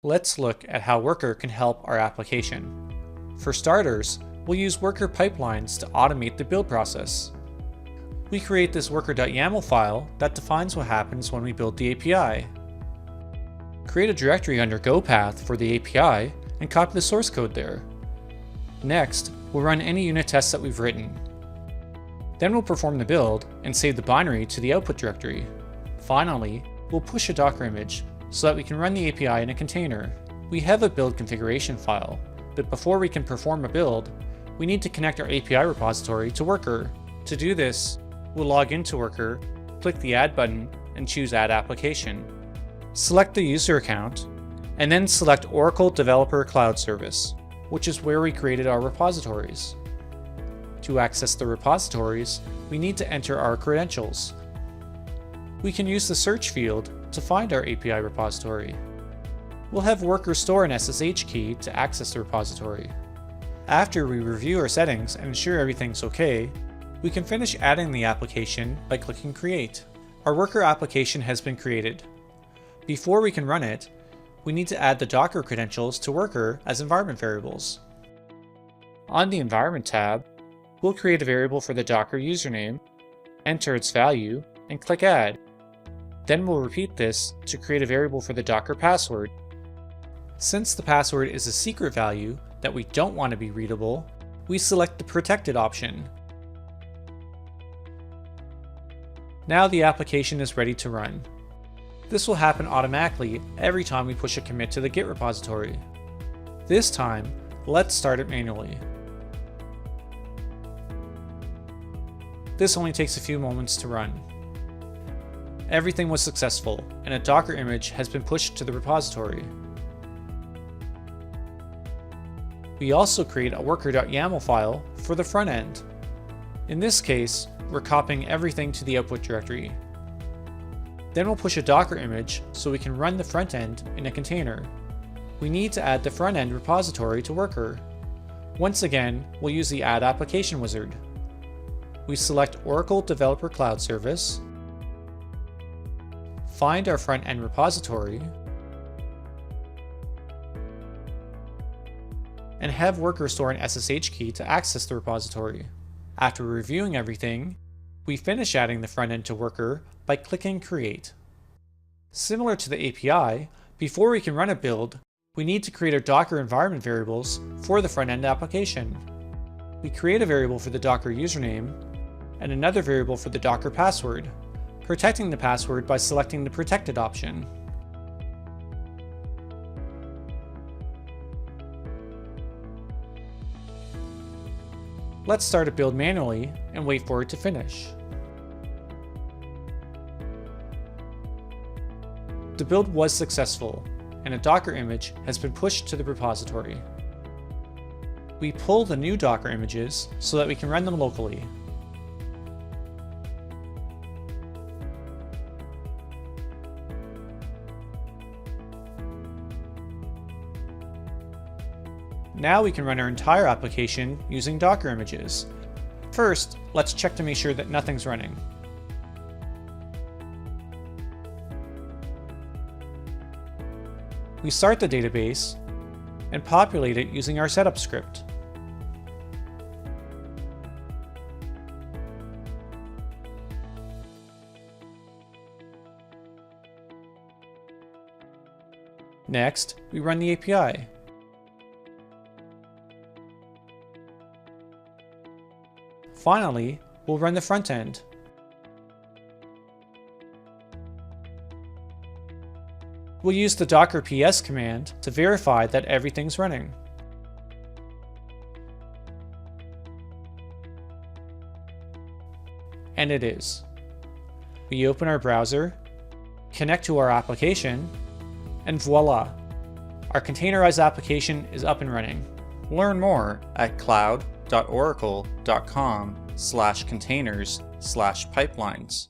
Let's look at how Wercker can help our application. For starters, we'll use Wercker pipelines to automate the build process. We create this Wercker.yaml file that defines what happens when we build the API. Create a directory under Go path for the API and copy the source code there. Next, we'll run any unit tests that we've written. Then we'll perform the build and save the binary to the output directory. Finally, we'll push a Docker image so that we can run the API in a container. We have a build configuration file, but before we can perform a build, we need to connect our API repository to Wercker. To do this, we'll log into Wercker, click the Add button, and choose Add Application. Select the user account, and then select Oracle Developer Cloud Service, which is where we created our repositories. To access the repositories, we need to enter our credentials. We can use the search field to find our API repository. We'll have Wercker store an SSH key to access the repository. After we review our settings and ensure everything's okay, we can finish adding the application by clicking Create. Our Wercker application has been created. Before we can run it, we need to add the Docker credentials to Wercker as environment variables. On the Environment tab, we'll create a variable for the Docker username, enter its value, and click Add. Then we'll repeat this to create a variable for the Docker password. Since the password is a secret value that we don't want to be readable, we select the Protected option. Now the application is ready to run. This will happen automatically every time we push a commit to the Git repository. This time, let's start it manually. This only takes a few moments to run. Everything was successful, and a Docker image has been pushed to the repository. We also create a Wercker.yaml file for the front end. In this case, we're copying everything to the output directory. Then we'll push a Docker image so we can run the front end in a container. We need to add the front end repository to Wercker. Once again, we'll use the Add Application wizard. We select Oracle Developer Cloud Service, find our front end repository, and have Wercker store an SSH key to access the repository. After reviewing everything, we finish adding the front end to Wercker by clicking Create. Similar to the API, before we can run a build, we need to create our Docker environment variables for the front end application. We create a variable for the Docker username and another variable for the Docker password, protecting the password by selecting the Protected option. Let's start a build manually and wait for it to finish. The build was successful, and a Docker image has been pushed to the repository. We pull the new Docker images so that we can run them locally. Now we can run our entire application using Docker images. First, let's check to make sure that nothing's running. We start the database and populate it using our setup script. Next, we run the API. Finally, we'll run the front end. We'll use the docker ps command to verify that everything's running. And it is. We open our browser, connect to our application, and voila! Our containerized application is up and running. Learn more at cloud.oracle.com/containers/pipelines.